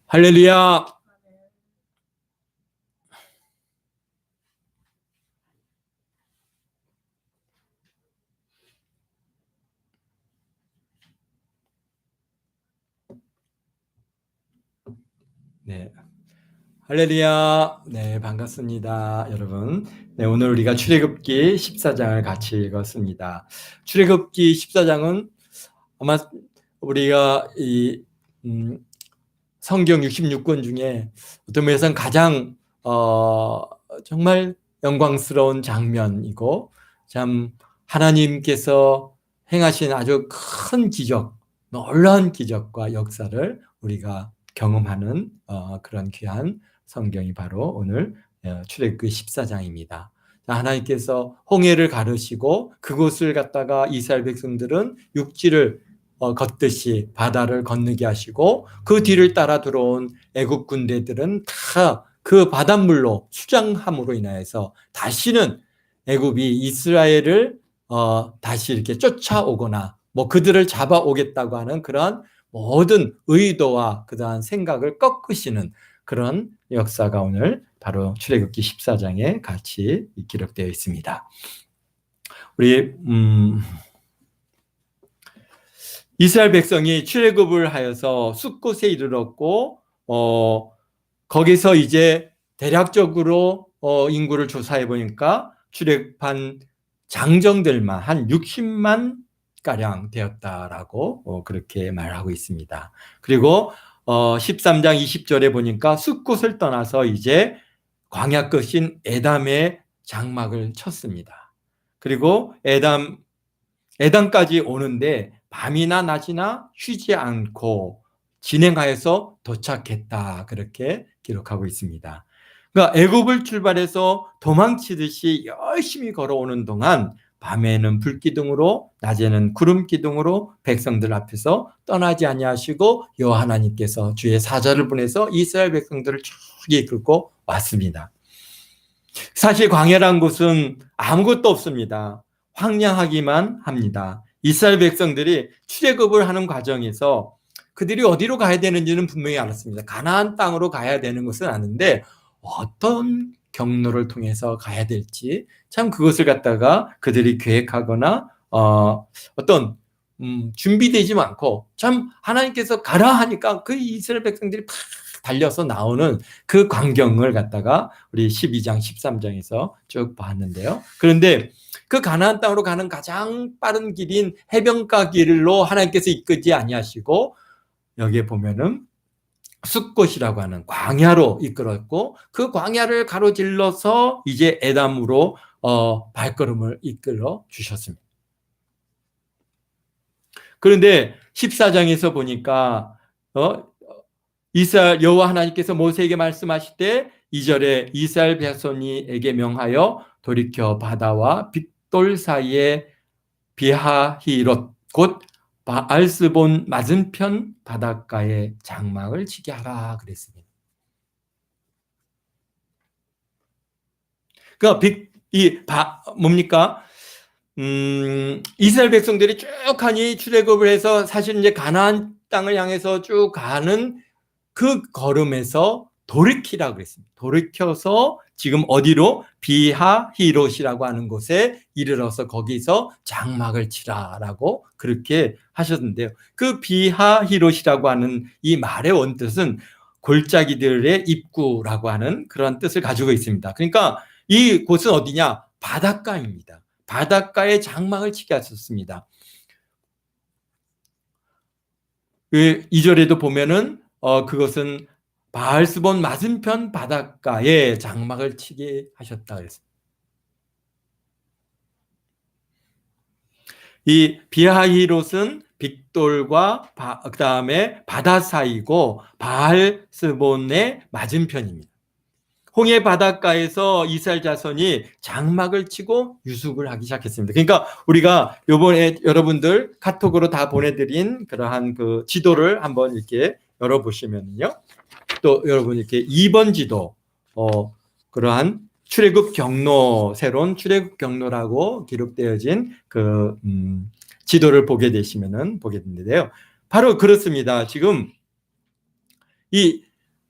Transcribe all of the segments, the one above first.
할렐루야. 네. 할렐루야. 네, 반갑습니다, 여러분. 네, 오늘 우리가 출애굽기 14장을 같이 읽었습니다. 출애굽기 14장은 아마 우리가 성경 66권 중에 어떤 면에서는 가장 정말 영광스러운 장면이고, 참 하나님께서 행하신 아주 큰 기적, 놀라운 기적과 역사를 우리가 경험하는 그런 귀한 성경이 바로 오늘 출애굽기 14장입니다. 하나님께서 홍해를 가르시고 그곳을 갖다가 이스라엘 백성들은 육지를 걷듯이 바다를 건너게 하시고, 그 뒤를 따라 들어온 애국 군대들은 다 그 바닷물로 수장함으로 인하여서 다시는 애굽이 이스라엘을 다시 이렇게 쫓아오거나 뭐 그들을 잡아오겠다고 하는 그런 모든 의도와 그러한 생각을 꺾으시는 그런 역사가 오늘 바로 출애굽기 14장에 같이 기록되어 있습니다. 우리 이스라엘 백성이 출애굽을 하여서 숫곳에 이르렀고, 거기서 이제 대략적으로 인구를 조사해 보니까 출애굽한 장정들만 한 60만 가량 되었다라고 그렇게 말하고 있습니다. 그리고 13장 20절에 보니까 숫곳을 떠나서 이제 광야 끝인 에담의 장막을 쳤습니다. 그리고 에담까지 오는데 밤이나 낮이나 쉬지 않고 진행하여서 도착했다, 그렇게 기록하고 있습니다. 그러니까 애굽을 출발해서 도망치듯이 열심히 걸어오는 동안 밤에는 불기둥으로 낮에는 구름기둥으로 백성들 앞에서 떠나지 아니하시고 여호와 하나님께서 주의 사자를 보내서 이스라엘 백성들을 쭉 이끌고 왔습니다. 사실 광야란 곳은 아무것도 없습니다. 황량하기만 합니다. 이스라엘 백성들이 출애굽을 하는 과정에서 그들이 어디로 가야 되는지는 분명히 알았습니다. 가나안 땅으로 가야 되는 것은 아는데 어떤 경로를 통해서 가야 될지 참 그것을 갖다가 그들이 계획하거나 어떤 준비되지 않고, 참 하나님께서 가라 하니까 그 이스라엘 백성들이 팍 달려서 나오는 그 광경을 갖다가 우리 12장 13장에서 쭉 봤는데요. 그런데 그 가나안 땅으로 가는 가장 빠른 길인 해변가 길로 하나님께서 이끄지 아니하시고 여기에 보면은 숫곳이라고 하는 광야로 이끌었고, 그 광야를 가로질러서 이제 에담으로 발걸음을 이끌어 주셨습니다. 그런데 14장에서 보니까 이스라엘 여호와 하나님께서 모세에게 말씀하실 때 2절에 이스라엘 백성에게 명하여 돌이켜 바다와 빅돌 사이에 비하히롯 곧 바알스본 맞은편 바닷가에 장막을 치게 하라 그랬습니다. 그러니까 뭡니까? 이스라엘 백성들이 쭉 하니 출애굽을 해서 사실 이제 가나안 땅을 향해서 쭉 가는 그 걸음에서 돌이키라고 그랬습니다. 돌이켜서 지금 어디로? 비하히롯이라고 하는 곳에 이르러서 거기서 장막을 치라라고 그렇게 하셨는데요. 그 비하히롯이라고 하는 이 말의 원뜻은 골짜기들의 입구라고 하는 그런 뜻을 가지고 있습니다. 그러니까 이 곳은 어디냐? 바닷가입니다. 바닷가에 장막을 치게 하셨습니다. 2절에도 보면은 그것은 바알스본 맞은편 바닷가에 장막을 치게 하셨다 그랬습니다. 이 비하히롯은 빅돌과 그 다음에 바다 사이고 바알스본의 맞은편입니다. 홍해 바닷가에서 이스라엘 자손이 장막을 치고 유숙을 하기 시작했습니다. 그러니까 우리가 이번에 여러분들 카톡으로 다 보내드린 그러한 그 지도를 한번 이렇게 열어보시면요, 또 여러분 이렇게 2번 지도, 그러한 출애굽 경로, 새로운 출애굽 경로라고 기록되어진 그 지도를 보게 되시면은 보게 되는데요. 바로 그렇습니다. 지금 이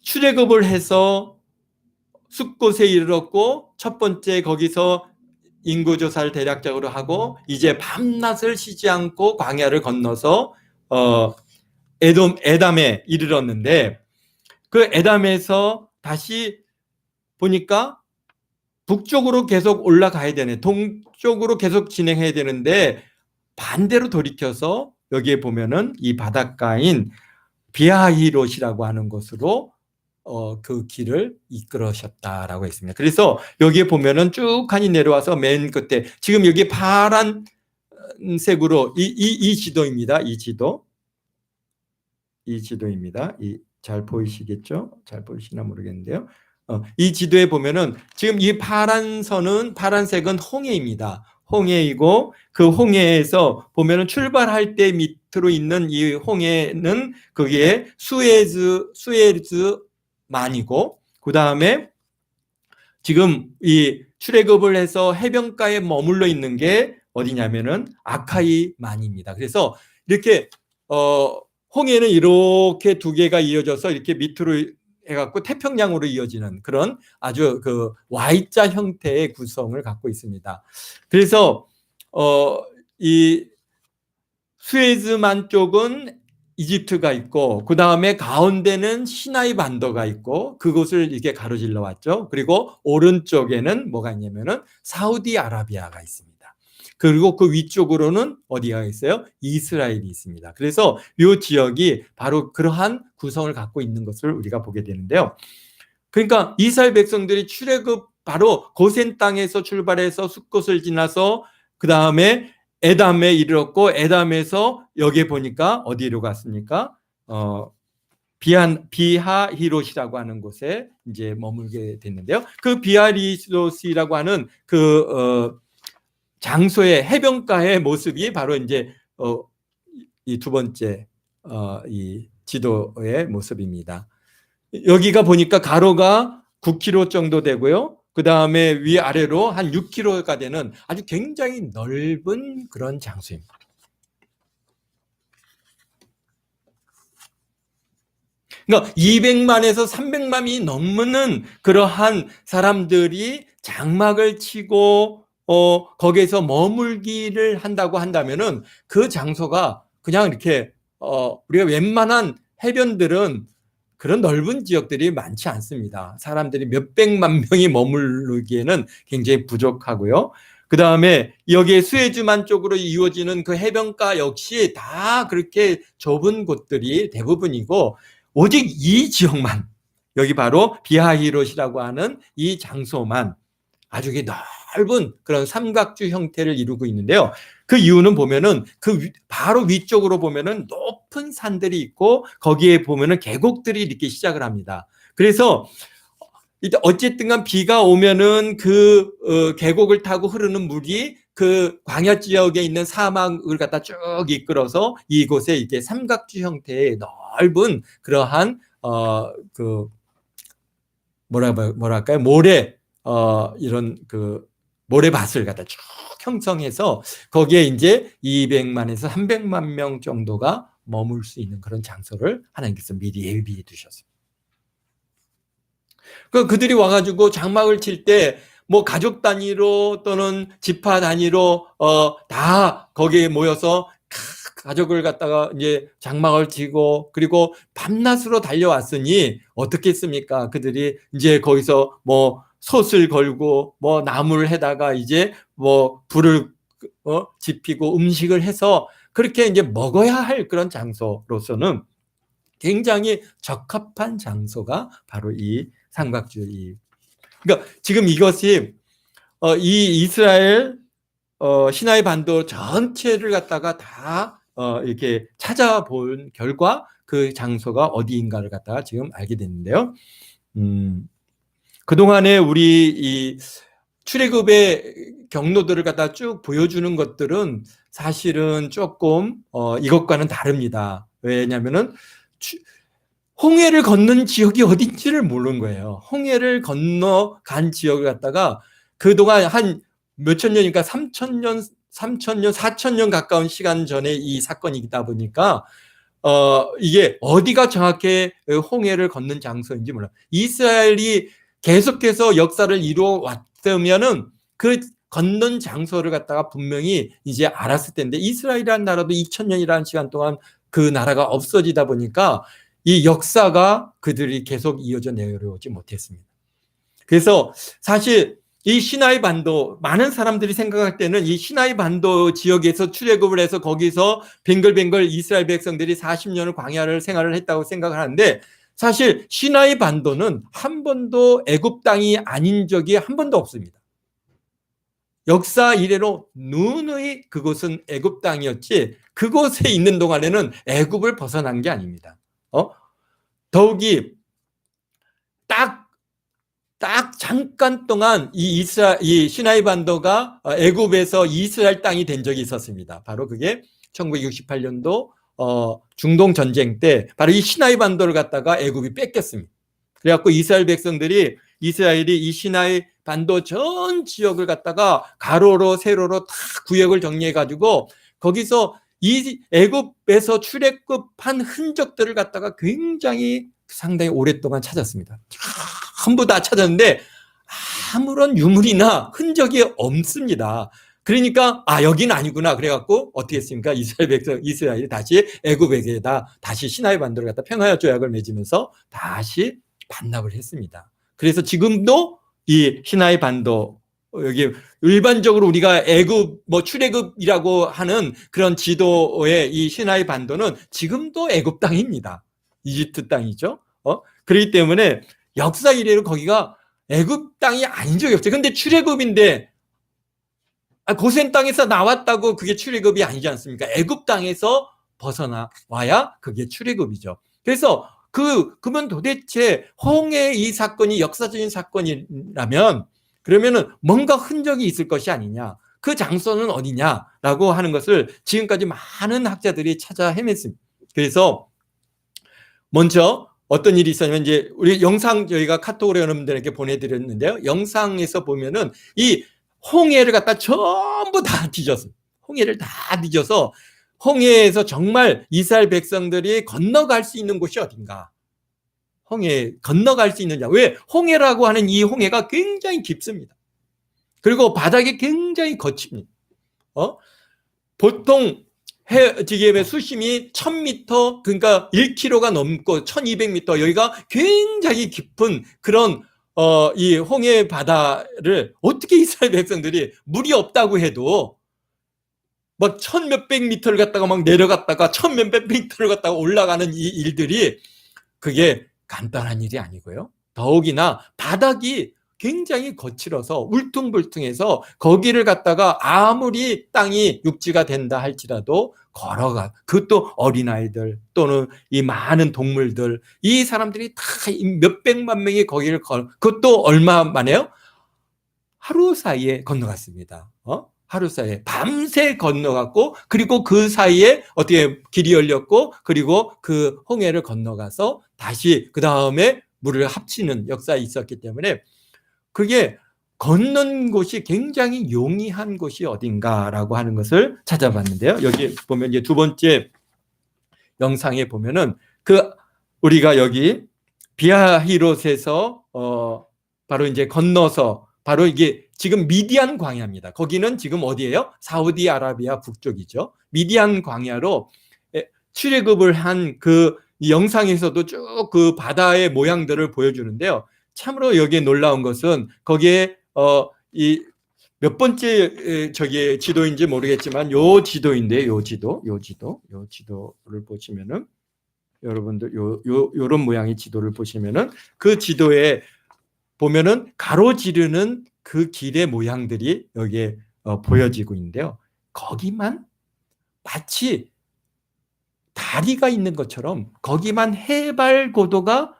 출애굽을 해서 숫곳에 이르렀고 첫 번째 거기서 인구조사를 대략적으로 하고 이제 밤낮을 쉬지 않고 광야를 건너서 에담에 이르렀는데 그 에담에서 다시 보니까 북쪽으로 계속 올라가야 되네. 동쪽으로 계속 진행해야 되는데 반대로 돌이켜서 여기에 보면은 이 바닷가인 비하히롯이라고 하는 곳으로 그 길을 이끌으셨다라고 했습니다. 그래서 여기에 보면은 쭉하니 내려와서 맨 끝에 지금 여기 파란색으로 이 지도입니다. 이 지도입니다. 잘 보이시겠죠? 잘 보이시나 모르겠는데요. 이 지도에 보면은 지금 이 파란색은 홍해입니다. 홍해이고 그 홍해에서 보면은 출발할 때 밑으로 있는 이 홍해는 그게 수에즈만이고 그 다음에 지금 이 출애굽을 해서 해변가에 머물러 있는 게 어디냐면은 아카이만입니다. 그래서 이렇게 홍해는 이렇게 두 개가 이어져서 이렇게 밑으로 해갖고 태평양으로 이어지는 그런 아주 그 Y자 형태의 구성을 갖고 있습니다. 그래서 이 수에즈만 쪽은 이집트가 있고 그 다음에 가운데는 시나이 반도가 있고 그곳을 이렇게 가로질러 왔죠. 그리고 오른쪽에는 뭐가 있냐면은 사우디아라비아가 있습니다. 그리고 그 위쪽으로는 어디가 있어요? 이스라엘이 있습니다. 그래서 이 지역이 바로 그러한 구성을 갖고 있는 것을 우리가 보게 되는데요. 그러니까 이스라엘 백성들이 출애굽 바로 고센 땅에서 출발해서 숫곳을 지나서 그 다음에 에담에 이르렀고 에담에서 여기에 보니까 어디로 갔습니까? 비하히롯이라고 하는 곳에 이제 머물게 됐는데요. 그 비하히롯이라고 하는 그 장소의 해변가의 모습이 바로 이제 이 두 번째 이 지도의 모습입니다. 여기가 보니까 가로가 9km 정도 되고요. 그 다음에 위아래로 한 6km가 되는 아주 굉장히 넓은 그런 장소입니다. 그러니까 200만에서 300만이 넘는 그러한 사람들이 장막을 치고 거기에서 머물기를 한다고 한다면은 그 장소가 그냥 이렇게 우리가 웬만한 해변들은 그런 넓은 지역들이 많지 않습니다. 사람들이 몇백만 명이 머무르기에는 굉장히 부족하고요. 그 다음에 여기에 수에즈만 쪽으로 이어지는 그 해변가 역시 다 그렇게 좁은 곳들이 대부분이고 오직 이 지역만 여기 바로 비하히롯이라고 하는 이 장소만 아주 넓은 그런 삼각주 형태를 이루고 있는데요. 그 이유는 보면은 그 바로 위쪽으로 보면은 높은 산들이 있고 거기에 보면은 계곡들이 이렇게 시작을 합니다. 그래서 어쨌든 간 비가 오면은 그 계곡을 타고 흐르는 물이 그 광야 지역에 있는 사막을 갖다 쭉 이끌어서 이곳에 이렇게 삼각주 형태의 넓은 그러한 그 뭐랄까요? 이런 그 모래밭을 갖다 쭉 형성해서 거기에 이제 200만에서 300만 명 정도가 머물 수 있는 그런 장소를 하나님께서 미리 예비해 두셨어요. 그들이 와가지고 장막을 칠 때 뭐 가족 단위로 또는 지파 단위로 다 거기에 모여서 가족을 갖다가 이제 장막을 치고 그리고 밤낮으로 달려왔으니 어떻게 했습니까? 그들이 이제 거기서 뭐 솥을 걸고 뭐 나무를 해다가 이제 뭐 불을 지피고 음식을 해서 그렇게 이제 먹어야 할 그런 장소로서는 굉장히 적합한 장소가 바로 이 삼각주의. 그러니까 지금 이것이 이 이스라엘 시나이 반도 전체를 갖다가 다 이렇게 찾아본 결과 그 장소가 어디인가를 갖다가 지금 알게 됐는데요. 그동안에 우리 이 출애굽의 경로들을 갖다 쭉 보여주는 것들은 사실은 조금 이것과는 다릅니다. 왜냐면은 홍해를 건넌 지역이 어딘지를 모르는 거예요. 홍해를 건너간 지역을 갖다가 그동안 한 몇천 년이니까 3,000년, 4,000년 가까운 시간 전에 이 사건이다 보니까 이게 어디가 정확히 홍해를 걷는 장소인지 몰라요. 이스라엘이 계속해서 역사를 이루어 왔다면은 그 걷는 장소를 갖다가 분명히 이제 알았을 텐데, 이스라엘이라는 나라도 2000년이라는 시간 동안 그 나라가 없어지다 보니까 이 역사가 그들이 계속 이어져 내려오지 못했습니다. 그래서 사실 이 시나이 반도, 많은 사람들이 생각할 때는 이 시나이 반도 지역에서 출애굽을 해서 거기서 뱅글뱅글 이스라엘 백성들이 40년을 광야를 생활을 했다고 생각을 하는데, 사실 시나이 반도는 한 번도 애굽 땅이 아닌 적이 한 번도 없습니다. 역사 이래로 누누이 그곳은 애굽 땅이었지, 그곳에 있는 동안에는 애굽을 벗어난 게 아닙니다. 더욱이 딱 잠깐 동안 이 시나이 반도가 애굽에서 이스라엘 땅이 된 적이 있었습니다. 바로 그게 1968년도 중동 전쟁 때 바로 이 시나이 반도를 갖다가 애굽이 뺏겼습니다. 그래갖고 이스라엘이 이 시나이 반도 전 지역을 갖다가 가로로 세로로 다 구역을 정리해가지고 거기서 이 애굽에서 출애굽한 흔적들을 갖다가 굉장히 상당히 오랫동안 찾았습니다. 전부 다 찾았는데 아무런 유물이나 흔적이 없습니다. 그러니까 여기는 아니구나. 그래갖고 어떻게 했습니까? 이스라엘이 다시 애굽에게다 다시 시나이 반도를 갖다 평화 조약을 맺으면서 다시 반납을 했습니다. 그래서 지금도 이 시나이 반도, 여기 일반적으로 우리가 애굽 출애굽이라고 하는 그런 지도의 이 시나이 반도는 지금도 애굽 땅입니다. 이집트 땅이죠. 그렇기 때문에 역사 이래로 거기가 애굽 땅이 아닌 적이 없어요. 근데 출애굽인데 고센 땅에서 나왔다고 그게 출애굽이 아니지 않습니까? 애굽 땅에서 벗어나와야 그게 출애굽이죠. 그래서 그러면 도대체 홍해 이 사건이 역사적인 사건이라면 그러면은 뭔가 흔적이 있을 것이 아니냐, 그 장소는 어디냐라고 하는 것을 지금까지 많은 학자들이 찾아 헤맸습니다. 그래서 먼저 어떤 일이 있었냐면, 이제 우리 영상 저희가 카톡으로 여러분들에게 보내드렸는데요. 영상에서 보면은 이 홍해를 갖다 전부 다 뒤졌어요. 홍해를 다 뒤져서 홍해에서 정말 이스라엘 백성들이 건너갈 수 있는 곳이 어딘가, 홍해 건너갈 수 있느냐. 왜? 홍해라고 하는 이 홍해가 굉장히 깊습니다. 그리고 바닥이 굉장히 거칩니다. 보통 지금의 수심이 1000m, 그러니까 1km가 넘고 1200m, 여기가 굉장히 깊은 그런 이 홍해 바다를 어떻게 이스라엘 백성들이 물이 없다고 해도 막 1000몇백 미터를 갔다가 막 내려갔다가 1000몇백 미터를 갔다가 올라가는 이 일들이 그게 간단한 일이 아니고요. 더욱이나 바닥이 굉장히 거칠어서 울퉁불퉁해서 거기를 갖다가 아무리 땅이 육지가 된다 할지라도 걸어가, 그것도 어린아이들 또는 이 많은 동물들, 이 사람들이 다 몇백만 명이 거기를 그것도 얼마 만에요? 하루 사이에 건너갔습니다. 하루 사이에 밤새 건너갔고, 그리고 그 사이에 어떻게 길이 열렸고, 그리고 그 홍해를 건너가서 다시 그 다음에 물을 합치는 역사가 있었기 때문에 그게 걷는 곳이 굉장히 용이한 곳이 어딘가라고 하는 것을 찾아봤는데요. 여기 보면 이제 두 번째 영상에 보면은 우리가 여기 비하히롯에서 바로 이제 건너서 바로 이게 지금 미디안 광야입니다. 거기는 지금 어디예요? 사우디아라비아 북쪽이죠. 미디안 광야로 출애굽을 한 그 영상에서도 쭉 그 바다의 모양들을 보여주는데요. 참으로 여기에 놀라운 것은 거기에 이 몇 번째 저기 지도인지 모르겠지만 요 지도인데, 요 지도를 보시면은 여러분들 요런 모양의 지도를 보시면은 그 지도에 보면은 가로지르는 그 길의 모양들이 여기에 보여지고 있는데요. 거기만 마치 다리가 있는 것처럼 거기만 해발 고도가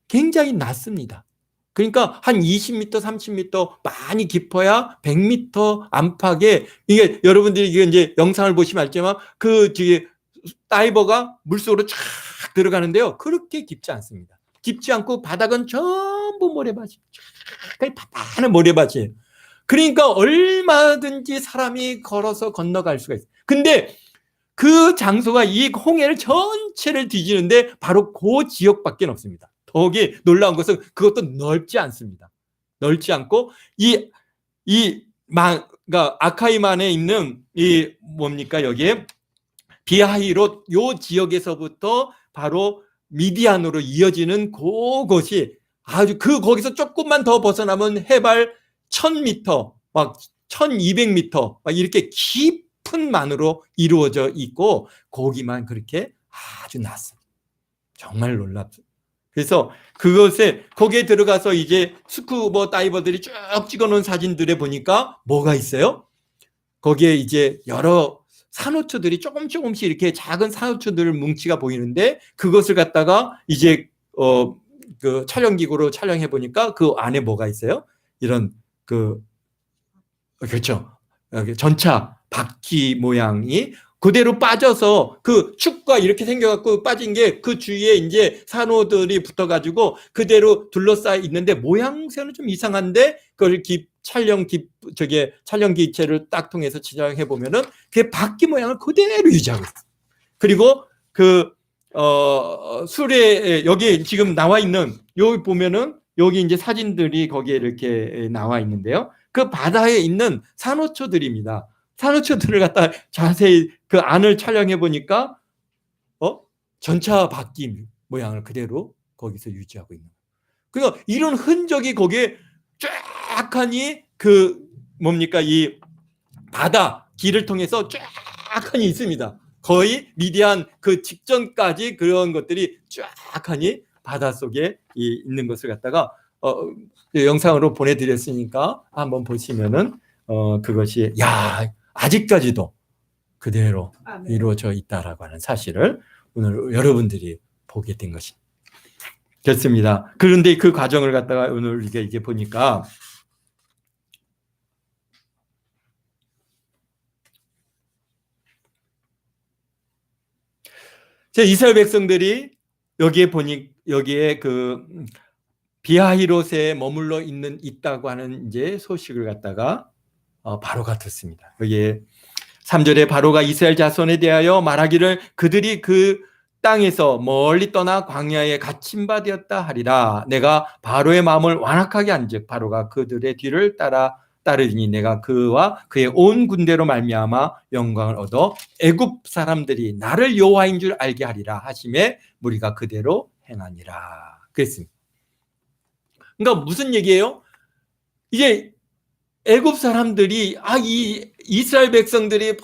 굉장히 낮습니다. 그러니까 한 20m, 30m 많이 깊어야 100m 안팎에, 이게 여러분들이 이제 영상을 보시면 알지만 그 뒤에 다이버가 물속으로 쫙 들어가는데요. 그렇게 깊지 않습니다. 깊지 않고 바닥은 전부 모래밭이, 파파한 모래밭이에요. 그러니까 얼마든지 사람이 걸어서 건너갈 수가 있어요. 근데 그 장소가 이 홍해를 전체를 뒤지는데 바로 그 지역밖에 없습니다. 더욱이 놀라운 것은 그것도 넓지 않습니다. 넓지 않고 그러니까 아카이만에 있는 이 뭡니까 여기에 비하히롯 요 지역에서부터 바로 미디안으로 이어지는 그곳이 아주 거기서 조금만 더 벗어나면 해발 1000m, 막 1200m 막 이렇게 깊은 만으로 이루어져 있고 거기만 그렇게 아주 낮습니다. 정말 놀랍습니다. 그래서 거기에 들어가서 이제 스쿠버 다이버들이 쭉 찍어놓은 사진들에 보니까 뭐가 있어요? 거기에 이제 여러 산호초들이 조금씩 이렇게 작은 산호초들 뭉치가 보이는데 그것을 갖다가 이제 그 촬영기구로 촬영해 보니까 그 안에 뭐가 있어요? 이런 그렇죠. 전차 바퀴 모양이 그대로 빠져서 그 축과 이렇게 생겨갖고 빠진 게 그 주위에 이제 산호들이 붙어가지고 그대로 둘러싸여 있는데 모양새는 좀 이상한데 그걸 촬영 기체를 딱 통해서 촬영해 보면은 그 바퀴 모양을 그대로 유지하고 있어요. 그리고 수레 여기 지금 나와 있는 여기 보면은 여기 이제 사진들이 거기에 이렇게 나와 있는데요. 그 바다에 있는 산호초들입니다. 산호초들을 갖다 자세히 그 안을 촬영해 보니까 전차 바퀴 모양을 그대로 거기서 유지하고 있는 거예요. 그러니까 이런 흔적이 거기에 쫙하니 뭡니까 이 바다 길을 통해서 쫙하니 있습니다. 거의 미디안 그 직전까지 그런 것들이 쫙하니 바닷속에 있는 것을 갖다가 영상으로 보내드렸으니까 한번 보시면은 그것이 아직까지도 그대로 이루어져 있다라고 하는 사실을 오늘 여러분들이 보게 된 것이 됐습니다. 그런데 그 과정을 갖다가 오늘 이게 보니까 이스라엘 백성들이 여기에 그 비하히롯에 머물러 있다고 하는 이제 소식을 갖다가 바로가 듣습니다. 여기에 3절에 바로가 이스라엘 자손에 대하여 말하기를 그들이 그 땅에서 멀리 떠나 광야에 갇힌 바 되었다 하리라. 내가 바로의 마음을 완악하게 한즉 바로가 그들의 뒤를 따르니 내가 그와 그의 온 군대로 말미암아 영광을 얻어 애굽 사람들이 나를 여호와인 줄 알게 하리라 하심에 무리가 그대로 행하니라. 그랬습니다. 그러니까 무슨 얘기예요? 이제 애굽 사람들이 이 이스라엘 백성들이 막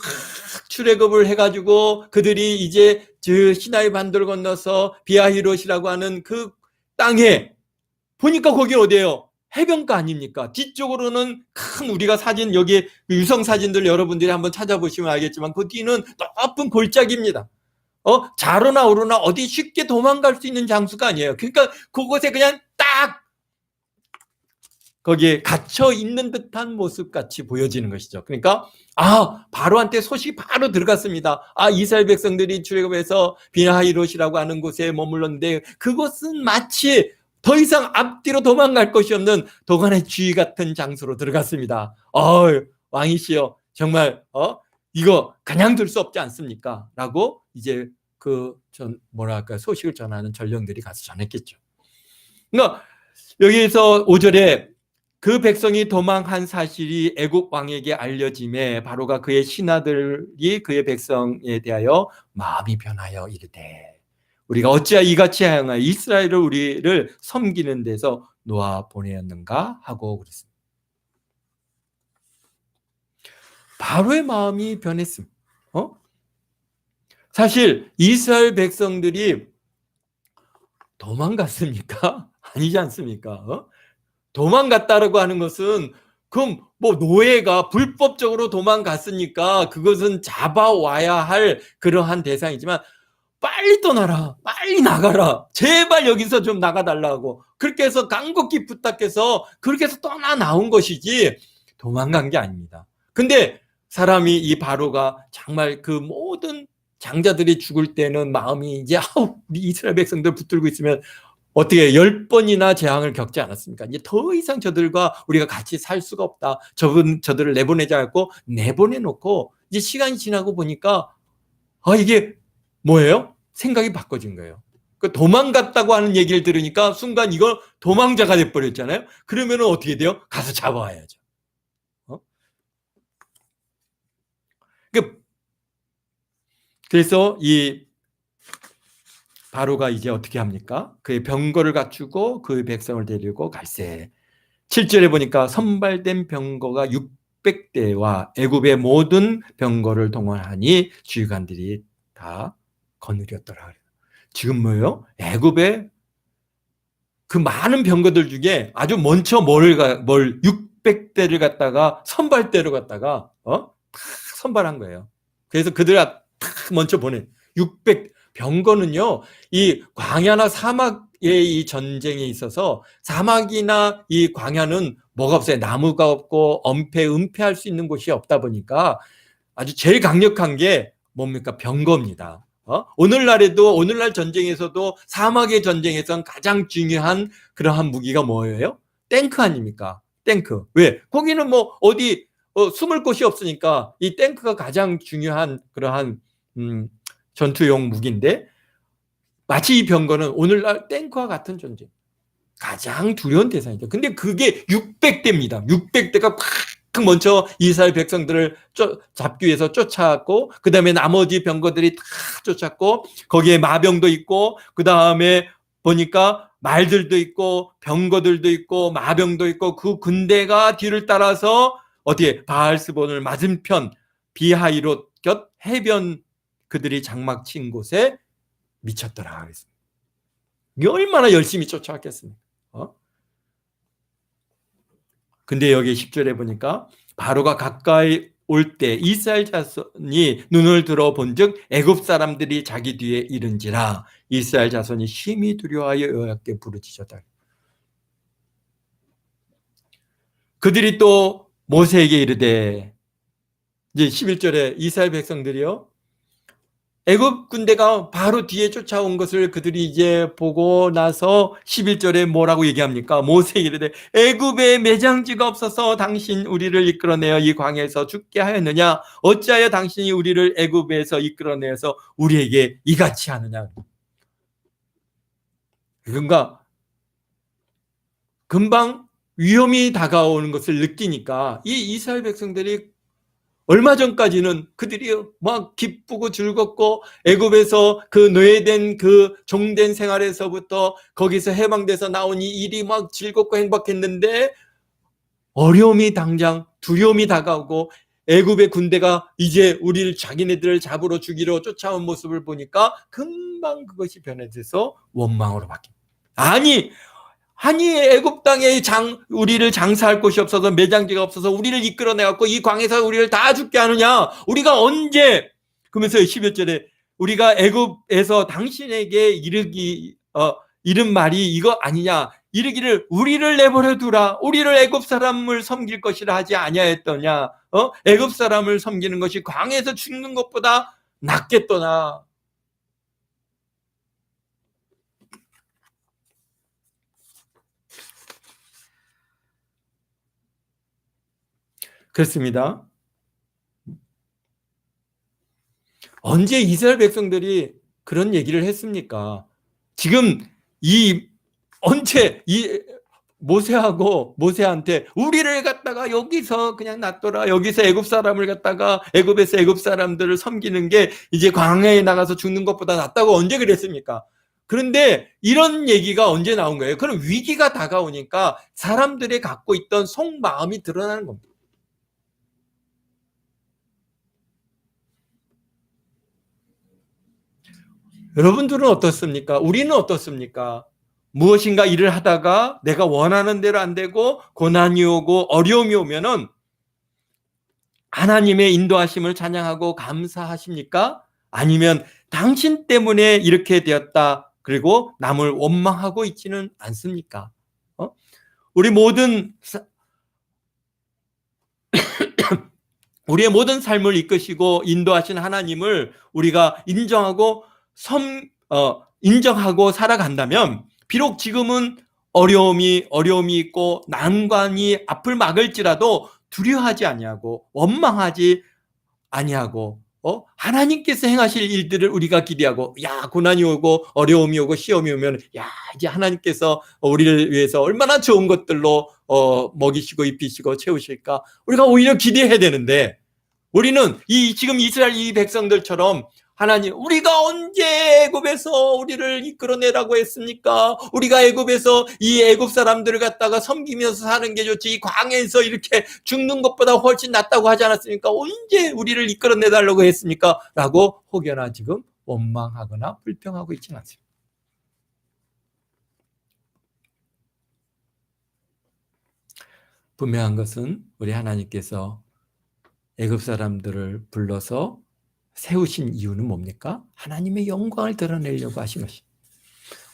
출애굽을 해가지고 그들이 이제 저 시나이 반도를 건너서 비하히롯이라고 하는 그 땅에 보니까 거기 어디예요? 해변가 아닙니까? 뒤쪽으로는 큰 우리가 사진 여기 유성 사진들 여러분들이 한번 찾아보시면 알겠지만 그 뒤는 높은 골짜기입니다. 자로나 우로나 어디 쉽게 도망갈 수 있는 장소가 아니에요. 그러니까 그곳에 그냥 딱 거기에 갇혀 있는 듯한 모습 같이 보여지는 것이죠. 그러니까 바로한테 소식이 바로 들어갔습니다. 이스라엘 백성들이 출애굽해서 비하히롯이라고 하는 곳에 머물렀는데 그곳은 마치 더 이상 앞뒤로 도망갈 것이 없는 도간의 쥐 같은 장소로 들어갔습니다. 왕이시여 정말 이거 그냥 둘 수 없지 않습니까? 라고 이제 소식을 전하는 전령들이 가서 전했겠죠. 그러니까 여기서 5절에 그 백성이 도망한 사실이 애굽 왕에게 알려짐에 바로가 그의 신하들이 그의 백성에 대하여 마음이 변하여 이르되 우리가 어찌하여 이같이 하여 이스라엘을 우리를 섬기는 데서 놓아 보내었는가 하고 그랬습니다. 바로의 마음이 변했습니다. 사실 이스라엘 백성들이 도망갔습니까? 아니지 않습니까? 도망갔다라고 하는 것은 그럼 노예가 불법적으로 도망갔으니까 그것은 잡아와야 할 그러한 대상이지만 빨리 떠나라, 빨리 나가라, 제발 여기서 좀 나가달라고 그렇게 해서 간곡히 부탁해서 그렇게 해서 나온 것이지 도망간 게 아닙니다. 근데 사람이 이 바로가 정말 그 모든 장자들이 죽을 때는 마음이 이제 우리 이스라엘 백성들 붙들고 있으면 어떻게 10번이나 재앙을 겪지 않았습니까? 이제 더 이상 저들과 우리가 같이 살 수가 없다. 저들을 내보내자 했고 내보내놓고 이제 시간이 지나고 보니까 이게 뭐예요? 생각이 바꿔진 거예요. 그 도망갔다고 하는 얘기를 들으니까 순간 이거 도망자가 돼버렸잖아요. 그러면 어떻게 돼요? 가서 잡아와야죠. 그래서 이 바로가 이제 어떻게 합니까? 그의 병거를 갖추고 그 백성을 데리고 갈새. 7절에 보니까 선발된 병거가 600대와 애굽의 모든 병거를 동원하니 주의관들이 다 거느렸더라. 지금 뭐예요? 애굽의 그 많은 병거들 중에 아주 먼저 뭘 600대를 갖다가 선발대로 갖다가 탁 선발한 거예요. 그래서 그들을 탁 먼저 보내. 600 병거는요, 이 광야나 사막의 이 전쟁에 있어서 사막이나 이 광야는 뭐가 없어요? 나무가 없고 은폐할 수 있는 곳이 없다 보니까 아주 제일 강력한 게 뭡니까? 병거입니다. 오늘날 전쟁에서도 사막의 전쟁에서는 가장 중요한 그러한 무기가 뭐예요? 탱크 아닙니까? 탱크. 왜? 거기는 뭐 어디 숨을 곳이 없으니까 이 탱크가 가장 중요한 그러한 전투용 무기인데, 마치 이 병거는 오늘날 탱크와 같은 존재. 가장 두려운 대상이죠. 근데 그게 600대입니다. 600대가 팍 먼저 이스라엘 백성들을 잡기 위해서 쫓아왔고, 그 다음에 나머지 병거들이 다 쫓았고, 거기에 마병도 있고, 그 다음에 보니까 말들도 있고, 병거들도 있고, 마병도 있고, 그 군대가 뒤를 따라서 어디에 바알스본을 맞은편 비하이롯 곁 해변 그들이 장막 친 곳에 미쳤더라 그랬습니다. 얼마나 열심히 쫓아왔겠습니까? 근데 여기 10절에 보니까 바로가 가까이 올 때 이스라엘 자손이 눈을 들어 본즉 애굽 사람들이 자기 뒤에 이른지라 이스라엘 자손이 심히 두려워하여 여호와께 부르짖었다. 그들이 또 모세에게 이르되, 이제 11절에 이스라엘 백성들이요, 애굽 군대가 바로 뒤에 쫓아온 것을 그들이 이제 보고 나서 11절에 뭐라고 얘기합니까? 모세에게 이르되 애굽에 매장지가 없어서 당신 우리를 이끌어내어 이 광야에서 죽게 하였느냐? 어찌하여 당신이 우리를 애굽에서 이끌어내어서 우리에게 이같이 하느냐? 그러니까 금방 위험이 다가오는 것을 느끼니까 이 이스라엘 백성들이 얼마 전까지는 그들이 막 기쁘고 즐겁고 애굽에서 그 노예된 그 종된 생활에서부터 거기서 해방돼서 나온 이 일이 막 즐겁고 행복했는데, 어려움이 당장 두려움이 다가오고 애굽의 군대가 이제 우리를 자기네들을 잡으러 죽이러 쫓아온 모습을 보니까 금방 그것이 변해져서 원망으로 바뀝니다. 아니 애굽 땅에 우리를 장사할 곳이 없어서 매장지가 없어서 우리를 이끌어내갖고 이 광에서 우리를 다 죽게 하느냐? 우리가 언제? 그러면서 11절에 우리가 애굽에서 당신에게 이른 말이 이거 아니냐? 이르기를 우리를 내버려 두라. 우리를 애굽 사람을 섬길 것이라 하지 아니하였더냐? 애굽 사람을 섬기는 것이 광에서 죽는 것보다 낫겠더나. 그렇습니다. 언제 이스라엘 백성들이 그런 얘기를 했습니까? 지금 언제 모세한테 우리를 갖다가 여기서 그냥 놔둬라. 여기서 애굽 사람을 갖다가 애굽에서 애굽 사람들을 섬기는 게 이제 광야에 나가서 죽는 것보다 낫다고 언제 그랬습니까? 그런데 이런 얘기가 언제 나온 거예요? 그럼 위기가 다가오니까 사람들이 갖고 있던 속마음이 드러나는 겁니다. 여러분들은 어떻습니까? 우리는 어떻습니까? 무엇인가 일을 하다가 내가 원하는 대로 안 되고 고난이 오고 어려움이 오면은 하나님의 인도하심을 찬양하고 감사하십니까? 아니면 당신 때문에 이렇게 되었다, 그리고 남을 원망하고 있지는 않습니까? 우리의 모든 삶을 이끄시고 인도하신 하나님을 우리가 인정하고 살아간다면, 비록 지금은 어려움이 있고 난관이 앞을 막을지라도 두려워하지 아니하고 원망하지 아니하고 하나님께서 행하실 일들을 우리가 기대하고, 야, 고난이 오고 어려움이 오고 시험이 오면, 야, 이제 하나님께서 우리를 위해서 얼마나 좋은 것들로 먹이시고 입히시고 채우실까, 우리가 오히려 기대해야 되는데, 우리는 지금 이스라엘 이 백성들처럼, 하나님, 우리가 언제 애굽에서 우리를 이끌어내라고 했습니까? 우리가 애굽에서 이 애굽 사람들을 갖다가 섬기면서 사는 게 좋지, 이 광야에서 이렇게 죽는 것보다 훨씬 낫다고 하지 않았습니까? 언제 우리를 이끌어내달라고 했습니까? 라고 혹여나 지금 원망하거나 불평하고 있지는 않습니다. 분명한 것은 우리 하나님께서 애굽 사람들을 불러서 세우신 이유는 뭡니까? 하나님의 영광을 드러내려고 하신 것입니다.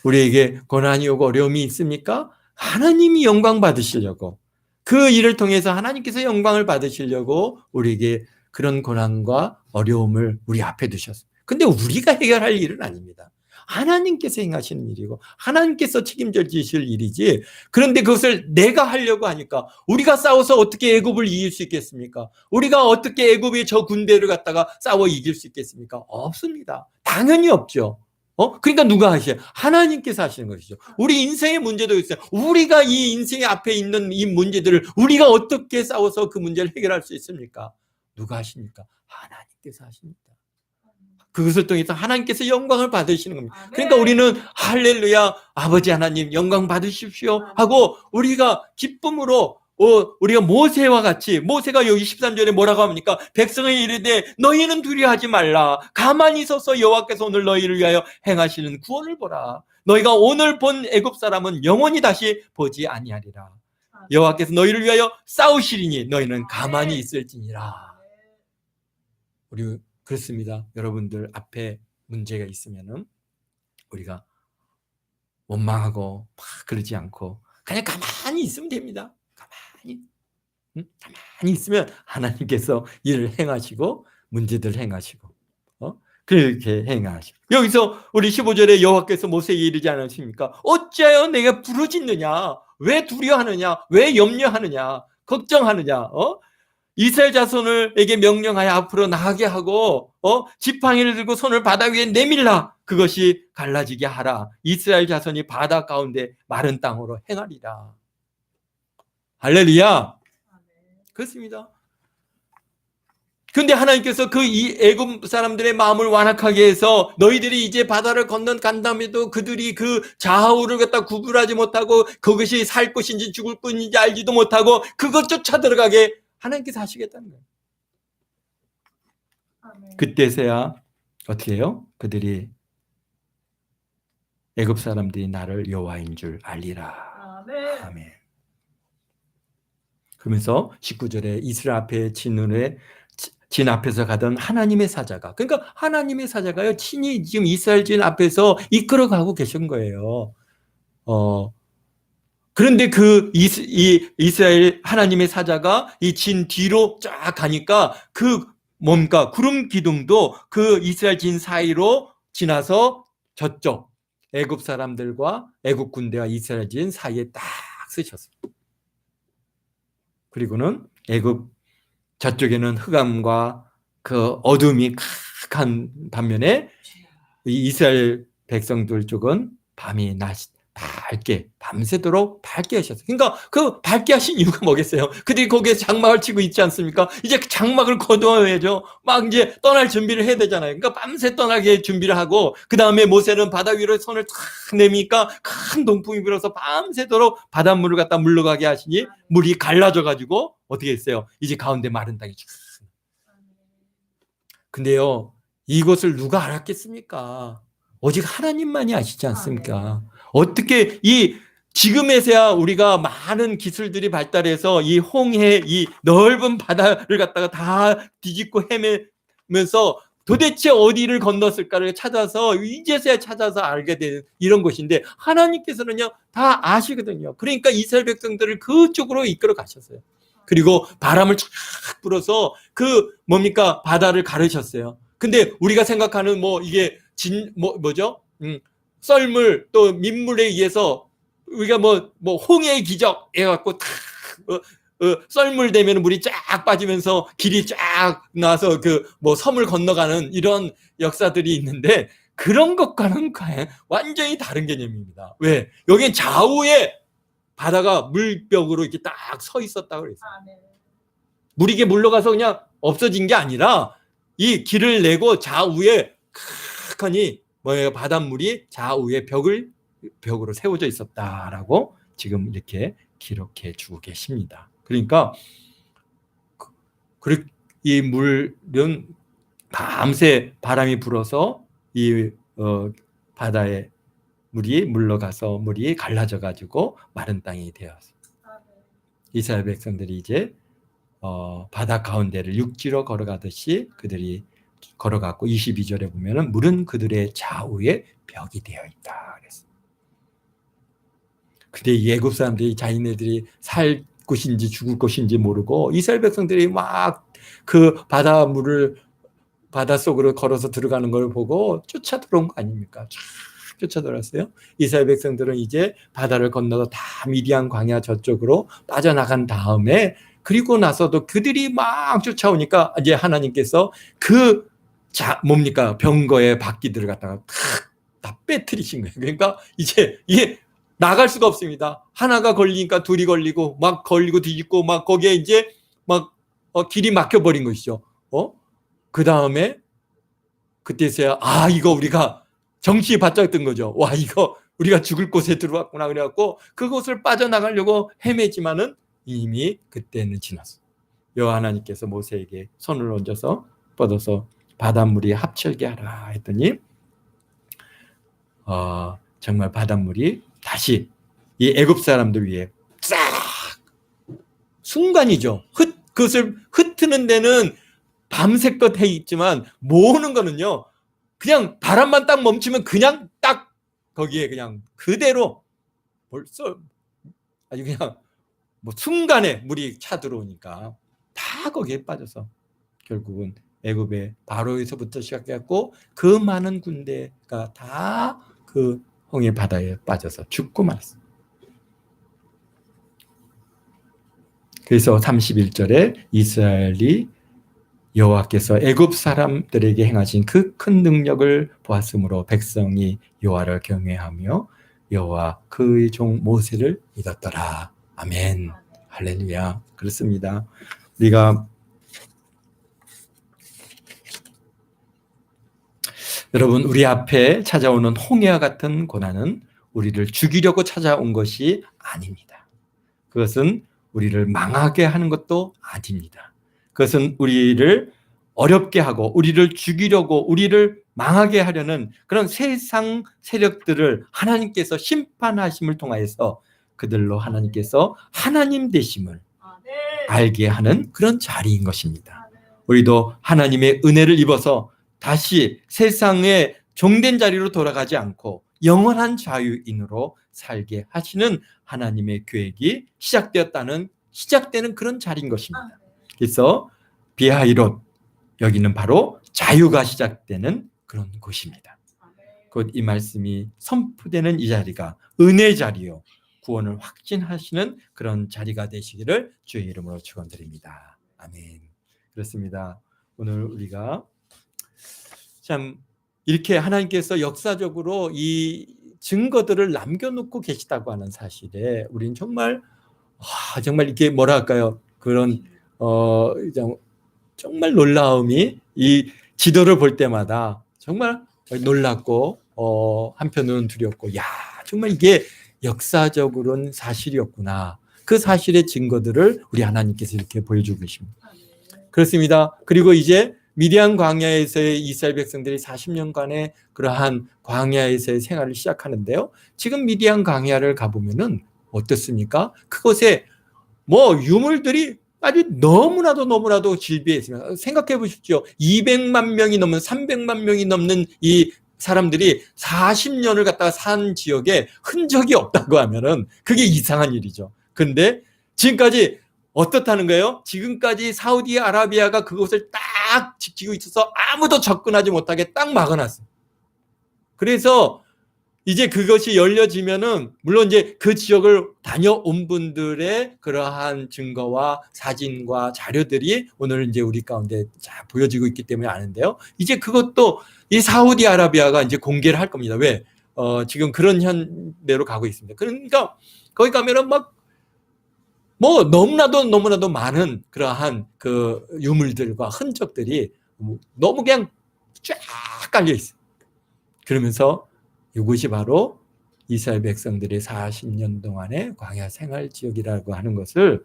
우리에게 고난이 오고 어려움이 있습니까? 하나님이 영광 받으시려고, 그 일을 통해서 하나님께서 영광을 받으시려고 우리에게 그런 고난과 어려움을 우리 앞에 두셨어요. 근데 우리가 해결할 일은 아닙니다. 하나님께서 행하시는 일이고 하나님께서 책임져 주실 일이지, 그런데 그것을 내가 하려고 하니까, 우리가 싸워서 어떻게 애굽을 이길 수 있겠습니까? 우리가 어떻게 애굽의 저 군대를 갖다가 싸워 이길 수 있겠습니까? 없습니다. 당연히 없죠. 그러니까 누가 하셔요? 하나님께서 하시는 것이죠. 우리 인생의 문제도 있어요. 우리가 이 인생의 앞에 있는 이 문제들을 우리가 어떻게 싸워서 그 문제를 해결할 수 있습니까? 누가 하십니까? 하나님께서 하십니다. 그것을 통해서 하나님께서 영광을 받으시는 겁니다. 그러니까 우리는 할렐루야, 아버지 하나님 영광 받으십시오 하고, 우리가 기쁨으로, 우리가 모세와 같이, 모세가 여기 13절에 뭐라고 합니까? 백성에 이르되 너희는 두려워하지 말라, 가만히 서서 여호와께서 오늘 너희를 위하여 행하시는 구원을 보라. 너희가 오늘 본 애굽 사람은 영원히 다시 보지 아니하리라. 여호와께서 너희를 위하여 싸우시리니 너희는 가만히 있을지니라. 우리 그렇습니다. 여러분들 앞에 문제가 있으면은 우리가 원망하고 막 그러지 않고 그냥 가만히 있으면 됩니다. 가만히 있으면 하나님께서 일을 행하시고 문제들 행하시고 그렇게 행하시고, 여기서 우리 15절에 여호와께서 모세에게 이르지 않으십니까? 어찌하여 내가 부르짖느냐? 왜 두려워하느냐? 왜 염려하느냐? 걱정하느냐? 이스라엘 자손에게 명령하여 앞으로 나가게 하고 지팡이를 들고 손을 바다 위에 내밀라. 그것이 갈라지게 하라. 이스라엘 자손이 바다 가운데 마른 땅으로 행하리라. 할렐루야. 그렇습니다. 근데 하나님께서 이 애굽 사람들의 마음을 완악하게 해서, 너희들이 이제 바다를 건너간다음에도 그들이 그 좌우를 갖다 구분하지 못하고 그것이 살 것인지 죽을 것인지 알지도 못하고 그것 쫓아 들어가게 하나님께서 하시겠다는 거예요. 그때서야 어떻게 해요? 그들이 애굽 사람들이 나를 여호와인 줄 알리라. 아멘. 그러면서 19절에 이스라엘 앞에 진 앞에서 가던 하나님의 사자가, 그러니까 하나님의 사자가요, 친히 지금 이스라엘 진 앞에서 이끌어가고 계신 거예요. 그런데 이스라엘 하나님의 사자가 이 진 뒤로 쫙 가니까 뭔가 구름 기둥도 그 이스라엘 진 사이로 지나서 저쪽 애굽 사람들과 애굽 군대와 이스라엘 진 사이에 딱 쓰셨어요. 그리고는 애굽 저쪽에는 흑암과 그 어둠이 칵한 반면에 이스라엘 백성들 쪽은 밤이 밝게, 밤새도록 밝게 하셨어요. 그러니까 그 밝게 하신 이유가 뭐겠어요? 그들이 거기에 장막을 치고 있지 않습니까? 이제 그 장막을 거두어야죠. 막 이제 떠날 준비를 해야 되잖아요. 그러니까 밤새 떠나게 준비를 하고, 그 다음에 모세는 바다 위로 손을 탁 내미니까 큰 동풍이 불어서 밤새도록 바닷물을 갖다 물러가게 하시니 물이 갈라져 가지고 어떻게 했어요? 이제 가운데 마른 땅이 쭉. 근데요, 이것을 누가 알았겠습니까? 오직 하나님만이 아시지 않습니까? 어떻게 지금에서야 우리가 많은 기술들이 발달해서 이 홍해, 이 넓은 바다를 갖다가 다 뒤집고 헤매면서 도대체 어디를 건넜을까를 찾아서, 이제서야 찾아서 알게 되는 이런 것인데, 하나님께서는요 다 아시거든요. 그러니까 이스라엘 백성들을 그쪽으로 이끌어 가셨어요. 그리고 바람을 쫙 불어서 바다를 가르셨어요. 근데 우리가 생각하는 이게 썰물 또 민물에 의해서 우리가 홍해의 기적 해갖고 탁 썰물 되면 물이 쫙 빠지면서 길이 쫙 나와서 뭐 섬을 건너가는 이런 역사들이 있는데, 그런 것과는 완전히 다른 개념입니다. 왜? 여긴 좌우에 바다가 물벽으로 이렇게 딱 서 있었다고 그랬어요. 물이 이게 물러가서 그냥 없어진 게 아니라 이 길을 내고 좌우에 크하니 뭐예요? 바닷물이 좌우에 벽으로 세워져 있었다라고 지금 이렇게 기록해 주고 계십니다. 그러니까 이 물은 밤새 바람이 불어서 이 바다에 물이 물러가서 물이 갈라져 가지고 마른 땅이 되었어요. 이스라엘 백성들이 이제 바다 가운데를 육지로 걸어가듯이 그들이 걸어갔고, 22절에 보면은 물은 그들의 좌우에 벽이 되어 있다 그랬어요. 근데 이 애굽 사람들이 자기네들이 살 곳인지 죽을 곳인지 모르고 이스라엘 백성들이 막 그 바다 속으로 걸어서 들어가는 걸 보고 쫓아 들어온 거 아닙니까? 쫙 쫓아 들어왔어요. 이스라엘 백성들은 이제 바다를 건너서 다 미디안 광야 저쪽으로 빠져나간 다음에, 그리고 나서도 그들이 막 쫓아오니까 이제 하나님께서 뭡니까? 병거의 바퀴들을 갖다가 다 빼뜨리신 거예요. 그러니까 이제 이게 나갈 수가 없습니다. 하나가 걸리니까 둘이 걸리고 막 걸리고 뒤집고 막 거기에 이제 막 길이 막혀버린 것이죠. 그 다음에 그때서야 이거 우리가 정신이 바짝 든 거죠. 와, 이거 우리가 죽을 곳에 들어왔구나. 그래갖고 그곳을 빠져나가려고 헤매지만은 이미 그때는 지났어. 여호와 하나님께서 모세에게 손을 얹어서 뻗어서 바닷물이 합칠게 하라 했더니 정말 바닷물이 다시 이 애굽 사람들 위에 싹, 순간이죠. 그것을 흩트는 데는 밤새껏 해 있지만 모으는 거는요, 그냥 바람만 딱 멈추면 그냥 딱 거기에 그냥 그대로 벌써 아주 그냥 뭐 순간에 물이 차 들어오니까 다 거기에 빠져서 결국은 애굽의 바로에서부터 시작했고 그 많은 군대가 다 그 홍해 바다에 빠져서 죽고 말았어요. 그래서 31절에 이스라엘이 여호와께서 애굽 사람들에게 행하신 그 큰 능력을 보았으므로 백성이 여호와를 경외하며 여호와 그의 종 모세를 믿었더라. 아멘. 할렐루야. 그렇습니다. 우리가 여러분, 우리 앞에 찾아오는 홍해와 같은 고난은 우리를 죽이려고 찾아온 것이 아닙니다. 그것은 우리를 망하게 하는 것도 아닙니다. 그것은 우리를 어렵게 하고 우리를 죽이려고 우리를 망하게 하려는 그런 세상 세력들을 하나님께서 심판하심을 통하여서 그들로 하나님께서 하나님 되심을 알게 하는 그런 자리인 것입니다. 우리도 하나님의 은혜를 입어서 다시 세상의 종된 자리로 돌아가지 않고 영원한 자유인으로 살게 하시는 하나님의 계획이 시작되는 그런 자리인 것입니다. 그래서 비하이롯, 여기는 바로 자유가 시작되는 그런 곳입니다. 곧 이 말씀이 선포되는 이 자리가 은혜 자리요, 구원을 확신하시는 그런 자리가 되시기를 주의 이름으로 축원드립니다. 아멘. 그렇습니다. 오늘 우리가 참 이렇게 하나님께서 역사적으로 이 증거들을 남겨놓고 계시다고 하는 사실에 우리는 정말 이게 뭐랄까요, 그런 정말 놀라움이 이 지도를 볼 때마다 정말 놀랍고 한편으로는 두렵고, 정말 이게 역사적으로는 사실이었구나. 그 사실의 증거들을 우리 하나님께서 이렇게 보여주고 계십니다. 그렇습니다. 그리고 이제 미디안 광야에서의 이스라엘 백성들이 40년간의 그러한 광야에서의 생활을 시작하는데요. 지금 미디안 광야를 가보면은 어떻습니까? 그곳에 뭐 유물들이 아주 너무나도 질비해 있습니다. 생각해 보십시오. 200만 명이 넘는 300만 명이 넘는 이 사람들이 40년을 갖다가 산 지역에 흔적이 없다고 하면은 그게 이상한 일이죠. 근데 지금까지 어떻다는 거예요? 지금까지 사우디아라비아가 그곳을 딱 지키고 있어서 아무도 접근하지 못하게 딱 막아놨어요. 그래서 이제 그것이 열려지면은 물론 이제 그 지역을 다녀온 분들의 그러한 증거와 사진과 자료들이 오늘 이제 우리 가운데 잘 보여지고 있기 때문에 아는데요. 이제 그것도 이 사우디아라비아가 이제 공개를 할 겁니다. 왜? 지금 그런 현대로 가고 있습니다. 그러니까 거기 가면은 막 뭐 너무나도 많은 그러한 그 유물들과 흔적들이 너무 그냥 쫙 깔려 있어요. 그러면서 이곳이 바로 이스라엘 백성들이 40년 동안의 광야 생활 지역이라고 하는 것을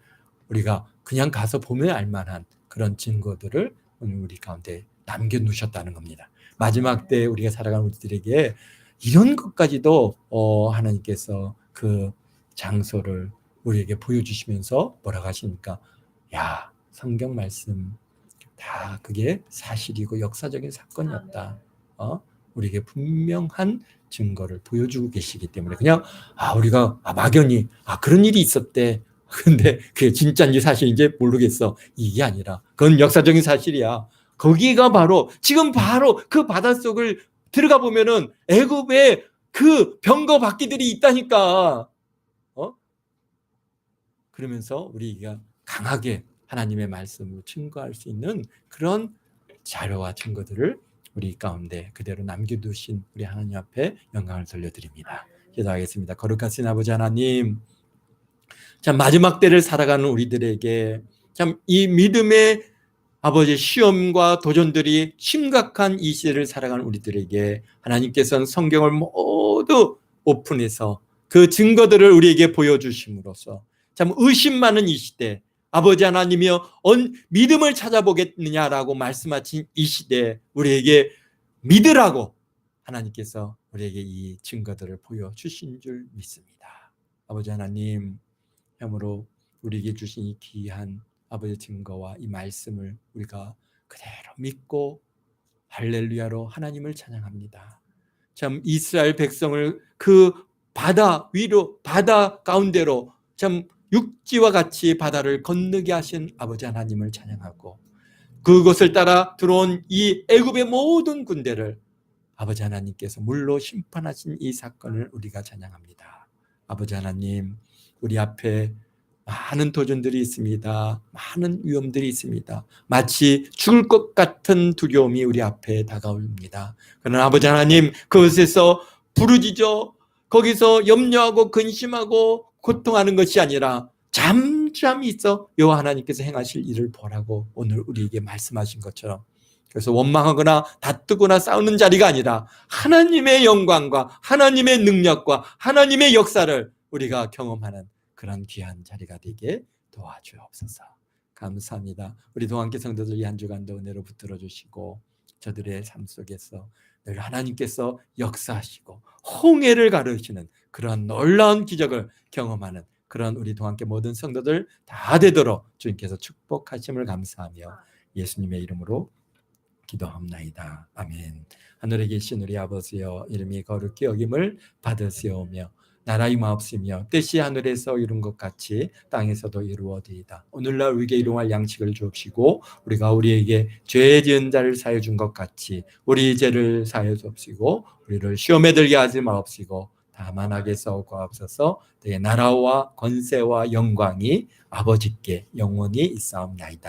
우리가 그냥 가서 보면 알만한 그런 증거들을 오늘 우리 가운데 남겨놓으셨다는 겁니다. 마지막 때 우리가 살아가는 우리들에게 이런 것까지도 하나님께서 그 장소를 우리에게 보여주시면서 뭐라고 하십니까? 야, 성경 말씀 다 그게 사실이고 역사적인 사건이었다. 우리에게 분명한 증거를 보여주고 계시기 때문에 그냥 우리가 막연히 그런 일이 있었대. 근데 그게 진짜인지 사실인지 모르겠어. 이게 아니라 그건 역사적인 사실이야. 거기가 바로 지금 바로 그 바닷속을 들어가 보면은 애굽에 그 병거 바퀴들이 있다니까. 그러면서 우리가 강하게 하나님의 말씀으로 증거할 수 있는 그런 자료와 증거들을 우리 가운데 그대로 남겨두신 우리 하나님 앞에 영광을 돌려드립니다. 기도하겠습니다. 거룩하신 아버지 하나님, 참 마지막 때를 살아가는 우리들에게 참 이 믿음의 아버지 시험과 도전들이 심각한 이 시대를 살아가는 우리들에게 하나님께서는 성경을 모두 오픈해서 그 증거들을 우리에게 보여주심으로써 참 의심 많은 이 시대, 아버지 하나님이여 믿음을 찾아보겠느냐라고 말씀하신 이 시대에 우리에게 믿으라고 하나님께서 우리에게 이 증거들을 보여주신 줄 믿습니다. 아버지 하나님, 참으로 우리에게 주신 이 귀한 아버지의 증거와 이 말씀을 우리가 그대로 믿고 할렐루야로 하나님을 찬양합니다. 참 이스라엘 백성을 그 바다 위로, 바다 가운데로 참 육지와 같이 바다를 건너게 하신 아버지 하나님을 찬양하고 그것을 따라 들어온 이 애굽의 모든 군대를 아버지 하나님께서 물로 심판하신 이 사건을 우리가 찬양합니다. 아버지 하나님, 우리 앞에 많은 도전들이 있습니다. 많은 위험들이 있습니다. 마치 죽을 것 같은 두려움이 우리 앞에 다가옵니다. 그러나 아버지 하나님, 그것에서 부르짖어 거기서 염려하고 근심하고 고통하는 것이 아니라 잠잠히 있어 여호와 하나님께서 행하실 일을 보라고 오늘 우리에게 말씀하신 것처럼, 그래서 원망하거나 다투거나 싸우는 자리가 아니라 하나님의 영광과 하나님의 능력과 하나님의 역사를 우리가 경험하는 그런 귀한 자리가 되게 도와주옵소서. 감사합니다. 우리도 함께 성도들 이 한 주간도 은혜로 붙들어 주시고 저들의 삶 속에서 늘 하나님께서 역사하시고 홍해를 가르시는 그런 놀라운 기적을 경험하는 그런 우리 동함께 모든 성도들 다 되도록 주님께서 축복하심을 감사하며 예수님의 이름으로 기도합나이다. 아멘. 하늘에 계신 우리 아버지여, 이름이 거룩히 여김을 받으시오며 나라의 마옵시며 뜻이 하늘에서 이룬 것 같이 땅에서도 이루어지이다. 오늘날 우리에게 일용할 양식을 주옵시고 우리가 우리에게 죄 지은 자를 사해 준 것 같이 우리 죄를 사해 주옵시고 우리를 시험에 들게 하지 마옵시고 다만 악에 싸우옵소서. 내 나라와 권세와 영광이 아버지께 영원히 있사옵나이다.